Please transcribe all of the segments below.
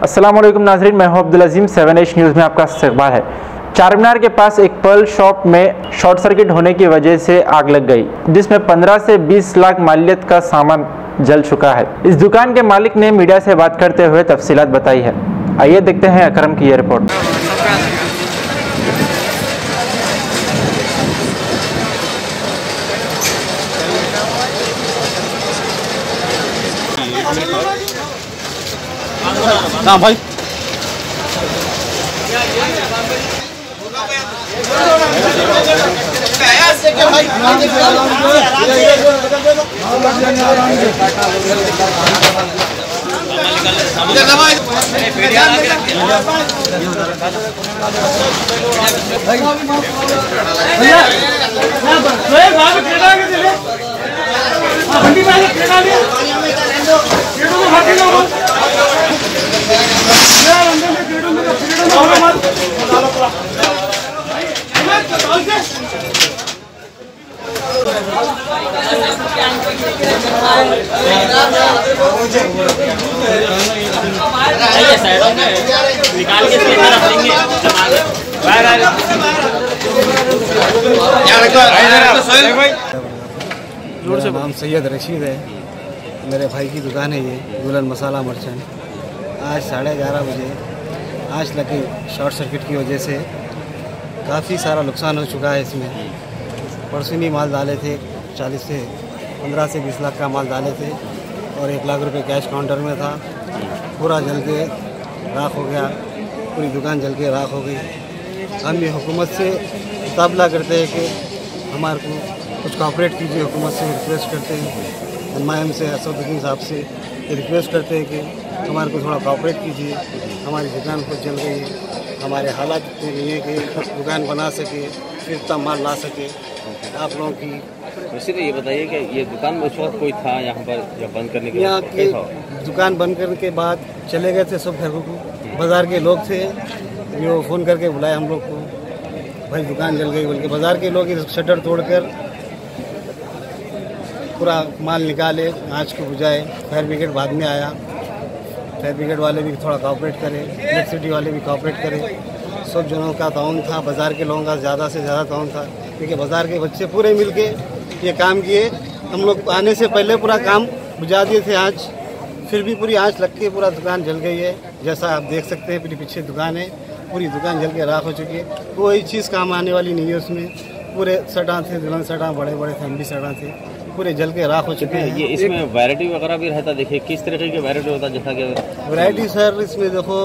अस्सलाम वालेकुम नाज़रीन, मैं हूं अब्दुल अजीम। 7H न्यूज़ में आपका इस्तकबाल है। चारमीनार के पास एक पर्ल शॉप में शॉर्ट सर्किट होने की वजह से आग लग गई, जिसमें 15 से 20 लाख मालियत का सामान जल चुका है। इस दुकान के मालिक ने मीडिया से बात करते हुए तफसीलात बताई है। आइए देखते हैं अकरम की ये रिपोर्ट। हाँ भाई, निकाल के मेरा नाम सैयद रशीद है। मेरे भाई की दुकान है ये दुल्हन मसाला मर्चेंट। आज 11:30 बजे आज लगी शॉर्ट सर्किट की वजह से काफ़ी सारा नुकसान हो चुका है। इसमें परसों माल डाले थे, 15 से 20 लाख का माल डाले थे और 1 लाख रुपए कैश काउंटर में था। पूरा जल के राख हो गया, पूरी दुकान जल के राख हो गई। हम ये हुकूमत से मुताबला करते हैं कि हमारे को कुछ कॉपरेट कीजिए। हुकूमत से रिक्वेस्ट करते हैं, एम से असदुद्दीन साहब से रिक्वेस्ट करते हैं कि हमारे को थोड़ा कॉपरेट कीजिए। हमारी दुकान को जल गई है, हमारे हालात इतने नहीं है कि दुकान बना सके, फिर इतना माल ला सके। आप लोगों की वैसे तो ये बताइए कि ये दुकान में उस वक्त कोई था यहाँ पर जब बंद करने के यहाँ की दुकान बंद करने के बाद चले गए थे सब घरों को। बाज़ार के लोग थे जो फ़ोन करके बुलाए हम लोग को, भाई दुकान जल गई बोल के। बाज़ार के लोग शटर तोड़कर पूरा माल निकाले, आँच को बुझाए। फायर ब्रिगेड बाद में आया, फायर ब्रिगेड वाले भी थोड़ा कॉपरेट करे, इलेक्ट्रिसिटी वाले भी कॉपरेट करे। सब जनों का ताउन था, बाज़ार के लोगों का ज़्यादा से ज़्यादा ताउन था, क्योंकि बाज़ार के बच्चे पूरे मिलके ये काम किए। हम लोग आने से पहले पूरा काम बुझा दिए थे आँच, फिर भी पूरी आँच लग के पूरा दुकान जल गई है। जैसा आप देख सकते हैं, पूरी पीछे दुकान है, पूरी दुकान जल के राख हो चुकी है। कोई चीज़ काम आने वाली नहीं है उसमें। पूरे सटा थे, दुल्हन सटा, बड़े बड़े फैमिली सटा थे, पूरे जल के राख हो चुके हैं। ये इसमें वैरायटी वगैरह भी रहता, देखिए किस तरीके की वैरायटी होता है। जैसा कि वैरायटी सर, इसमें देखो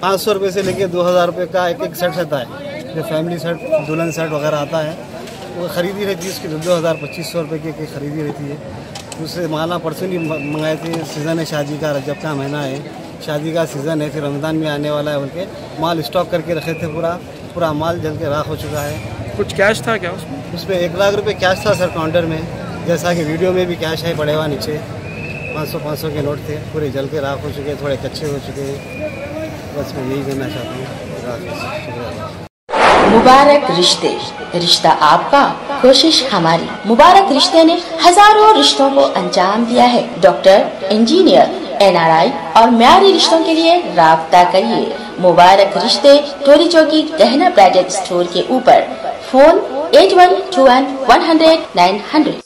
500 रुपये से लेके 2000 रुपये का एक सेट रहता है। जो फैमिली सेट, दुल्हन सेट वगैरह आता है, वो खरीदी रहती है उसकी 2200-2500 रुपये की खरीदी रहती है। दूसरे माला परसों ही मंगाए थे। सीज़न है शादी का, रजब का महीना है, शादी का सीज़न है, फिर रमज़ान में आने वाला है बोल के माल स्टॉक करके रखे थे। पूरा माल जल के राख हो चुका है। कुछ कैश था क्या उसमें 1 लाख रुपये कैश था सर काउंटर में, जैसा कि वीडियो में भी कैश है पड़े हुआ नीचे। 500 के नोट थे, पूरे जल के राख हो चुके हैं, थोड़े कच्चे हो चुके हैं। बस मैं यही कहना चाहता हूँ। मुबारक रिश्ते, रिश्ता आपका, कोशिश हमारी। मुबारक रिश्ते ने हजारों रिश्तों को अंजाम दिया है। डॉक्टर, इंजीनियर, NRI और म्यारी रिश्तों के लिए राब्ता करिए। मुबारक रिश्ते, टोली चौकी, गहना ब्राइडल स्टोर के ऊपर। फोन 8121 100 900।